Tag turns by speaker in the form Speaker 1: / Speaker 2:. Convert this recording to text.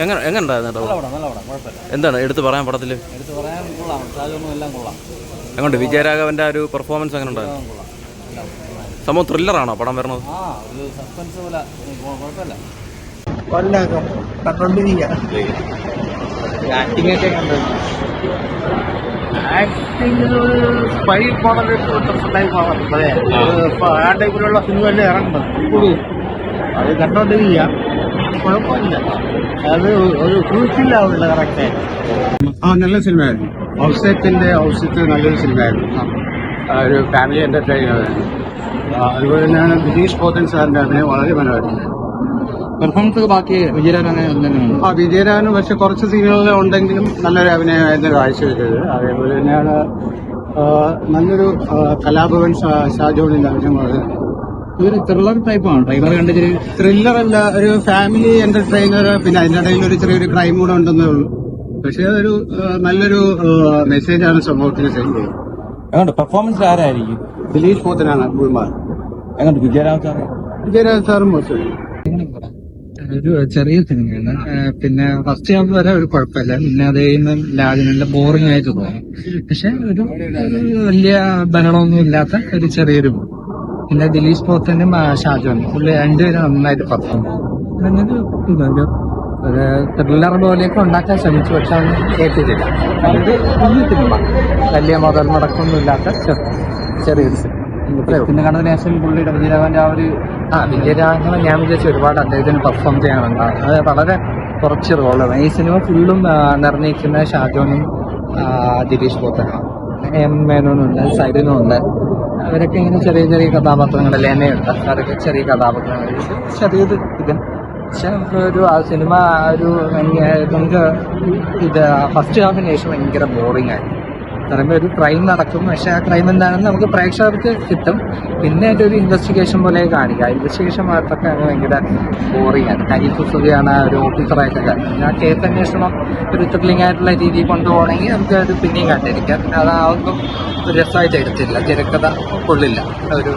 Speaker 1: എങ്ങനെയുണ്ടായിരുന്നു? എന്താണ് എടുത്ത് പറയാൻ പടത്തിൽ? എങ്ങോട്ട് വിജയരാഘവന്റെ ആ ഒരു പെർഫോമൻസ് എങ്ങനെ ഉണ്ടായിരുന്നു? സംഭവം ത്രില്ലറാണോ പടം വരുന്നത്?
Speaker 2: സ്പൈ മോഡലിലേക്ക് ആ ടൈപ്പിലുള്ള സിനിമ അല്ലേ ഇറങ്ങുന്നത്. അത് കണ്ടോണ്ടിരിക്കുക, കുഴപ്പമില്ല. അത് ഒരു ക്രൂസിലാവില്ല കറക്റ്റ്.
Speaker 3: നല്ല സിനിമയായിരുന്നു. ഔസേറ്റ് നല്ലൊരു സിനിമയായിരുന്നു. ഒരു ഫാമിലി എന്റർടൈനറായിരുന്നു. അതുപോലെ തന്നെയാണ് ദിലീഷ് പോത്തൻ സാറിന്റെ അഭിനയം വളരെ മനോഹരമായിരുന്നു.
Speaker 2: പെർഫോമൻസ് ബാക്കി വിജയരാഘവൻ
Speaker 3: വിജയരാഘവന് പക്ഷെ കുറച്ച് സീനുകളിൽ ഉണ്ടെങ്കിലും നല്ലൊരു അഭിനയമായിരുന്നു കാഴ്ചവെച്ചത്. അതേപോലെ തന്നെയാണ് നല്ലൊരു കലാഭവൻ ഷാജോണിന്റെ അഭിനയം വളരെ
Speaker 2: ഇതൊരു ത്രില്ലർ ടൈപ്പാണ്. ട്രെയിലർ കണ്ടിട്ട്
Speaker 3: ത്രില്ലർ അല്ല, ഒരു ഫാമിലി എന്റർടൈനർ. പിന്നെ അതിന്റെ ഇടയിൽ ഒരു ചെറിയൊരു ക്രൈം കൂടെ ഉണ്ടെന്നേ ഉള്ളൂ. പക്ഷെ അതൊരു നല്ലൊരു മെസ്സേജാണ് സമൂഹത്തിന് സെൻഡ് ചെയ്യുന്നത്.
Speaker 2: പെർഫോമൻസ് ആരായിരിക്കും?
Speaker 3: ദിലീഷ് പോത്തനാണ് ഗുരുമാർ.
Speaker 2: എങ്ങോട്ട്
Speaker 3: വിജയരാഘവൻ സാറും മോശം.
Speaker 4: ഒരു ചെറിയ സിനിമയാണ്. പിന്നെ ഫസ്റ്റ് ഹാഫ് വരെ ഒരു കുഴപ്പമില്ല. പിന്നെ അത് കഴിയുമ്പോൾ ബോറിംഗ് ആയിട്ട് തോന്നും. പക്ഷെ ഒരു വലിയ ബഹളമൊന്നും ഇല്ലാത്ത ഒരു ചെറിയൊരു. പിന്നെ ദിലീഷ് പോത്തനും ഷാജോനും പുള്ളി രണ്ടുപേരും നന്നായിട്ട് പെർഫോം ചെയ്തു. ഒരു ത്രില്ലർ പോലെയൊക്കെ ഉണ്ടാക്കാൻ ശ്രമിച്ചു, പക്ഷെ അതൊന്നും കേട്ടിട്ടില്ല. ഇത് ഈ സിനിമ വലിയ മുതൽ മുടക്കൊന്നും ഇല്ലാത്ത ചെറിയൊരു സിനിമ.
Speaker 2: പിന്നെ കണ്ടതിന് ശേഷം പുള്ളിയുടെ വിജയരാഘവന്റെ ആ ഒരു
Speaker 4: വിജയരാഘവൻ ഞാൻ വിചാരിച്ചു ഒരുപാട് അദ്ദേഹത്തിന് പെർഫോം ചെയ്യാനുണ്ടാകും. അത് വളരെ കുറച്ച് റോളാണ്. ഈ സിനിമ ഫുള്ളും നിർണ്ണയിക്കുന്ന ഷാജോനും ദിലീഷ് പോത്തനും എം മേനോനുണ്ട്, സൈഡിനുണ്ട്. അവരൊക്കെ ഇങ്ങനെ ചെറിയ ചെറിയ കഥാപാത്രങ്ങൾ, ലേനയുണ്ട്, അവരൊക്കെ ചെറിയ കഥാപാത്രങ്ങൾ. ചെറിയത് ഇത് പക്ഷെ നമുക്കൊരു ആ സിനിമ ഒരു നമുക്ക് ഇത് ഫസ്റ്റ് ഹാഫിന് ശേഷം ഭയങ്കര ബോറിംഗ് ആയി. പറയുമ്പോൾ ഒരു ക്രൈം നടക്കും, പക്ഷെ ആ ക്രൈം എന്താണെന്ന് നമുക്ക് പ്രേക്ഷകർക്ക് കിട്ടും. പിന്നെ അതിൻ്റെ ഒരു ഇൻവെസ്റ്റിഗേഷൻ പോലെ കാണിക്കുക. ഇൻവെസ്റ്റിഗേഷൻ മാത്രമൊക്കെ ഭയങ്കര ബോറിംഗ് ആണ്. ഹരീഷ് സുധിയാണ് ഒരു ഓഫീസറായിട്ട് കാര്യം. ആ കേസ് അന്വേഷണം ഒരു ത്രില്ലിംഗ് ആയിട്ടുള്ള രീതിയിൽ കൊണ്ടുപോകണമെങ്കിൽ നമുക്ക് അത് പിന്നെയും കണ്ടിരിക്കാം. പിന്നെ അതാവുമ്പം ഒരു രസമായിട്ട് എടുത്തില്ല, തിരക്കഥ കൊള്ളില്ല. ഒരു